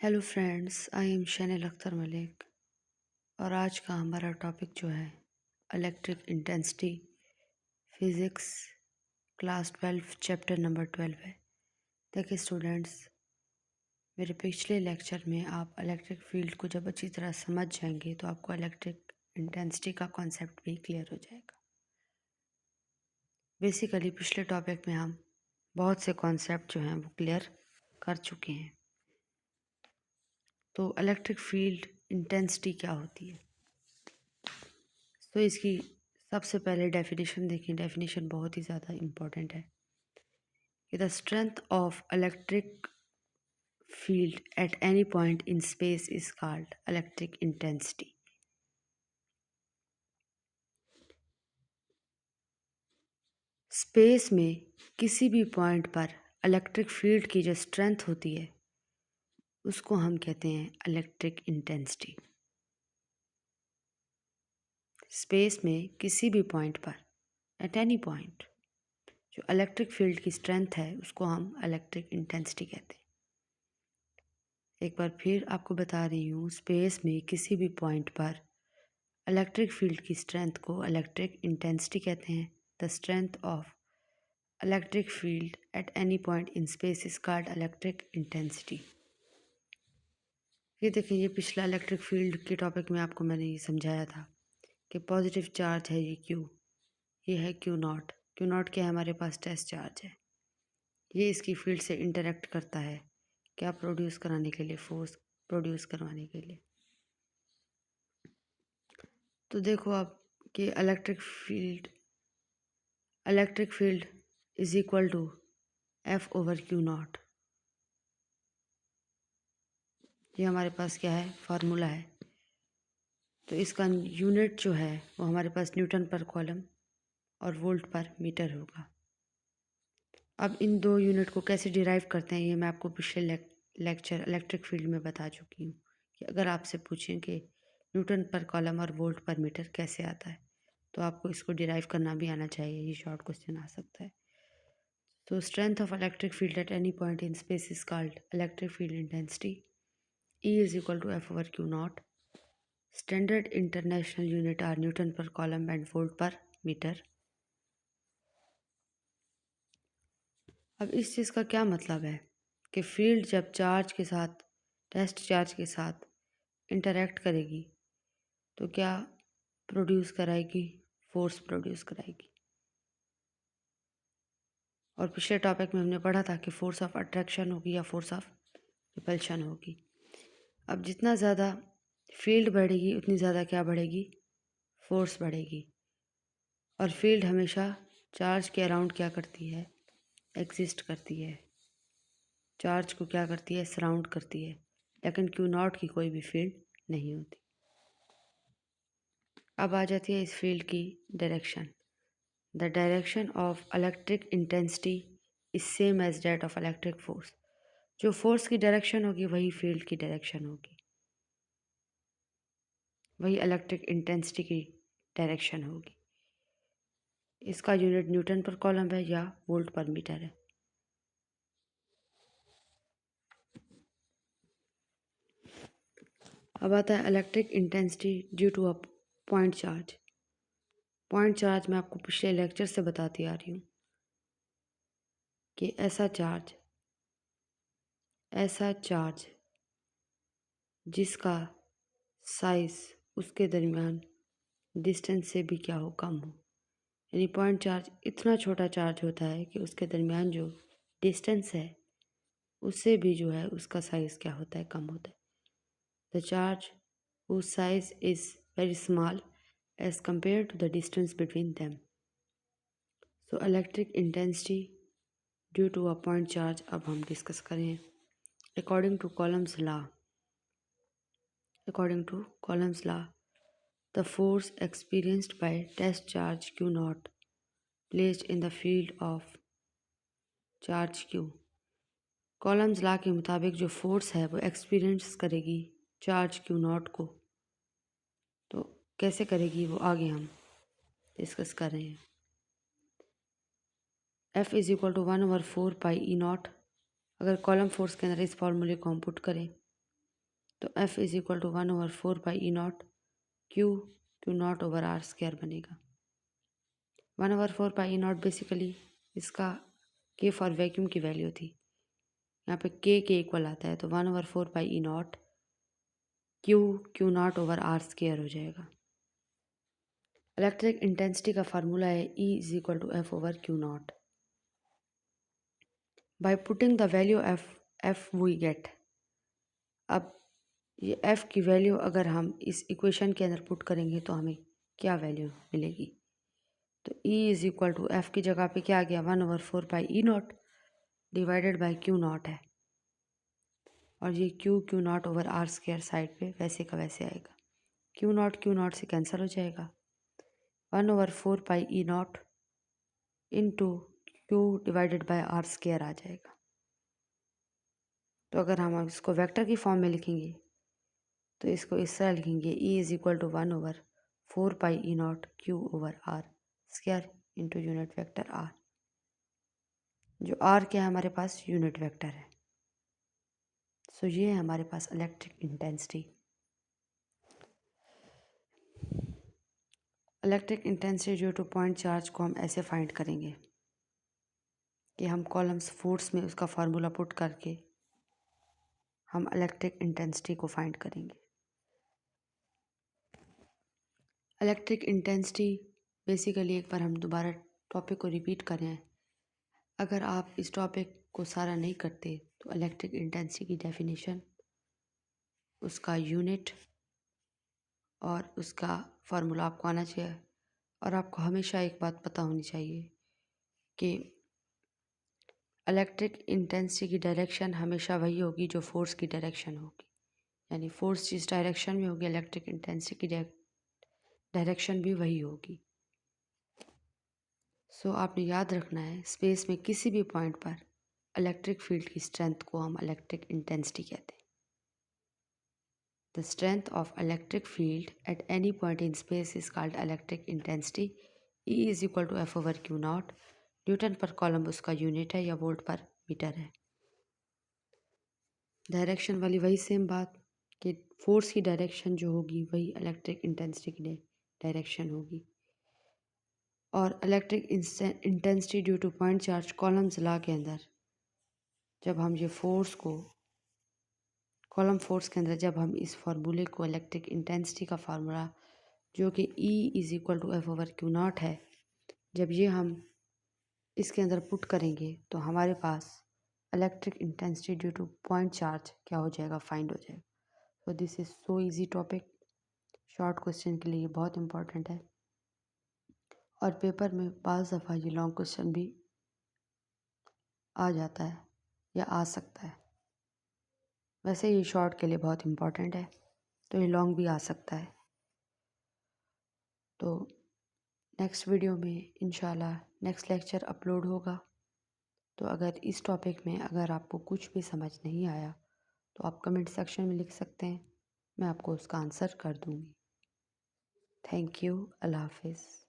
Hello friends, I am Shanil Akhtar Malik और आज का हमारा टॉपिक जो है electric intensity physics class 12 chapter number 12 है। देखिए स्टूडेंट्स, मेरे पिछले लेक्चर में आप इलेक्ट्रिक फील्ड को जब अच्छी तरह समझ जाएंगे तो आपको इलेक्ट्रिक इंटेंसिटी का कॉन्सेप्ट भी क्लियर हो जाएगा। बेसिकली पिछले टॉपिक में हम बहुत से कॉन्सेप्ट जो हैं वो क्लियर कर चुके हैं। तो इलेक्ट्रिक फील्ड इंटेंसिटी क्या होती है, तो इसकी सबसे पहले डेफिनेशन देखें। डेफिनेशन बहुत ही ज़्यादा इम्पॉर्टेंट है कि the strength of electric field at any point in space is called electric intensity. Space में किसी भी पॉइंट पर इलेक्ट्रिक फील्ड की जो स्ट्रेंथ होती है उसको हम कहते हैं इलेक्ट्रिक इंटेंसिटी। स्पेस में किसी भी पॉइंट पर एट एनी पॉइंट जो इलेक्ट्रिक फील्ड की स्ट्रेंथ है उसको हम इलेक्ट्रिक इंटेंसिटी कहते हैं। एक बार फिर आपको बता रही हूँ, स्पेस में किसी भी पॉइंट पर इलेक्ट्रिक फील्ड की स्ट्रेंथ को इलेक्ट्रिक इंटेंसिटी कहते हैं। The strength of electric field at any point in space is called electric intensity. ये देखिए, ये पिछला इलेक्ट्रिक फील्ड के टॉपिक में आपको मैंने ये समझाया था कि पॉजिटिव चार्ज है ये क्यू, ये है क्यू नॉट। क्यू नॉट क्या है, हमारे पास टेस्ट चार्ज है। ये इसकी फील्ड से इंटरेक्ट करता है क्या प्रोड्यूस कराने के लिए, फोर्स प्रोड्यूस करवाने के लिए। तो देखो आप कि electric field is equal to F over Q naught. ये हमारे पास क्या है, फार्मूला है। तो इसका यूनिट जो है वो हमारे पास न्यूटन पर कॉलम और वोल्ट पर मीटर होगा। अब इन दो यूनिट को कैसे डिराइव करते हैं ये मैं आपको पिछले लेक्चर इलेक्ट्रिक फील्ड में बता चुकी हूँ कि अगर आपसे पूछें कि न्यूटन पर कॉलम और वोल्ट पर मीटर कैसे आता है तो आपको इसको डिराइव करना भी आना चाहिए। ये शॉर्ट क्वेश्चन आ सकता है। तो strength of electric field at any point in space is called electric field intensity. E is equal to F over Q naught. Standard international unit are Newton per column and volt per meter. अब इस चीज़ का क्या मतलब है कि field जब charge के साथ, टेस्ट चार्ज के साथ इंटरेक्ट करेगी तो क्या प्रोड्यूस कराएगी, फोर्स प्रोड्यूस कराएगी। और पिछले टॉपिक में हमने पढ़ा था कि फोर्स ऑफ अट्रैक्शन होगी या फोर्स ऑफ रिपल्शन होगी। अब जितना ज़्यादा फील्ड बढ़ेगी उतनी ज़्यादा क्या बढ़ेगी, फोर्स बढ़ेगी। और फील्ड हमेशा चार्ज के अराउंड क्या करती है, एग्जिस्ट करती है। चार्ज को क्या करती है, सराउंड करती है। लेकिन क्यू नॉट की कोई भी फील्ड नहीं होती। अब आ जाती है इस फील्ड की direction. The direction of electric intensity is same as that of electric force. जो फोर्स की डायरेक्शन होगी वही फील्ड की डायरेक्शन होगी, वही इलेक्ट्रिक इंटेंसिटी की डायरेक्शन होगी। इसका यूनिट न्यूटन पर कॉलम है या वोल्ट पर मीटर है। अब आता है electric intensity due to a point charge. Point charge मैं आपको पिछले लेक्चर से बताती आ रही हूँ कि ऐसा चार्ज जिसका साइज उसके दरमियान डिस्टेंस से भी क्या हो, कम हो। यानी पॉइंट चार्ज इतना छोटा चार्ज होता है कि उसके दरमियान जो डिस्टेंस है उससे भी जो है उसका साइज़ क्या होता है, कम होता है। The charge whose size is very small as compared to the distance between them. So electric intensity due to a point charge अब हम डिस्कस करें। According to Coulomb's law, the force experienced by test charge Q naught placed in the field of charge Q. Columns law के मुताबिक जो force है वो experience करेगी charge Q not को। तो कैसे करेगी वो आगे हम डिस्कस कर रहे हैं। F is equal to 1/4 pi E naught. अगर कॉलम फोर्स के अंदर इस फॉर्मूले को हम पुट करें तो F is equal to 1/4 pi E0 Q naught over R² बनेगा। 1/4 पाई E0 बेसिकली इसका K फॉर वैक्यूम की वैल्यू थी। यहाँ पे K के इक्वल आता है, तो 1/4 pi E0 Q naught over R² हो जाएगा। इलेक्ट्रिक इंटेंसिटी का फार्मूला है E is equal to F/Q0। By putting the value F we get. अब ये F की वैल्यू अगर हम इस इक्वेशन के अंदर पुट करेंगे तो हमें क्या वैल्यू मिलेगी? तो E is equal to F की जगह पे क्या आ गया, 1/4 pi E0 divided by Q0 है, और ये Q naught over R² side पे वैसे का वैसे आएगा। Q नॉट से कैंसिल हो जाएगा। 1/4 pi E0 into Q divided by R² आ जाएगा। तो अगर हम इसको वेक्टर की फॉर्म में लिखेंगे तो इसको इस तरह लिखेंगे, E is equal to 1/4 pi E0 Q/R² into unit vector R, जो R क्या है हमारे पास, यूनिट वेक्टर है। सो ये है हमारे पास electric intensity. Electric intensity due to point charge को हम ऐसे फाइंड करेंगे कि हम कॉलम्स फोर्स में उसका फार्मूला पुट करके हम इलेक्ट्रिक इंटेंसिटी को फाइंड करेंगे। इलेक्ट्रिक इंटेंसिटी बेसिकली, एक बार हम दोबारा टॉपिक को रिपीट करें, अगर आप इस टॉपिक को सारा नहीं करते तो इलेक्ट्रिक इंटेंसिटी की डेफिनेशन, उसका यूनिट और उसका फार्मूला आपको आना चाहिए। और आपको हमेशा एक बात पता होनी चाहिए कि इलेक्ट्रिक इंटेंसिटी की डायरेक्शन हमेशा वही होगी जो फोर्स की डायरेक्शन होगी, यानी फोर्स जिस डायरेक्शन में होगी इलेक्ट्रिक इंटेंसिटी की डायरेक्शन भी वही होगी। सो आपने याद रखना है, स्पेस में किसी भी पॉइंट पर इलेक्ट्रिक फील्ड की स्ट्रेंथ को हम इलेक्ट्रिक इंटेंसिटी कहते हैं। The strength of electric field at any point in space is called electric intensity. E is equal to F/Q0। Newton पर कॉलम उसका यूनिट है या वोल्ट पर मीटर है। डायरेक्शन वाली वही सेम बात कि फोर्स की डायरेक्शन जो होगी वही इलेक्ट्रिक इंटेंसिटी की डायरेक्शन होगी। और electric intensity due to point charge columns law के अंदर जब हम ये फोर्स को कॉलम फोर्स के अंदर जब हम इस फार्मूले को इलेक्ट्रिक इंटेंसिटी का फार्मूला जो कि E is equal to F/Q0 है, जब ये हम इसके अंदर पुट करेंगे तो हमारे पास electric intensity due to point charge क्या हो जाएगा, फाइंड हो जाएगा। So this is so easy topic. Short question के लिए ये बहुत इंपॉर्टेंट है, और पेपर में बाज़ दफ़ा ये लॉन्ग क्वेश्चन भी आ जाता है या आ सकता है। वैसे ये शॉर्ट के लिए बहुत इंपॉर्टेंट है, तो ये लॉन्ग भी आ सकता है। तो नेक्स्ट वीडियो में इंशाल्लाह नेक्स्ट लेक्चर अपलोड होगा। तो अगर इस टॉपिक में अगर आपको कुछ भी समझ नहीं आया तो आप कमेंट सेक्शन में लिख सकते हैं, मैं आपको उसका आंसर कर दूँगी। Thank you. अल्लाह हाफिज़।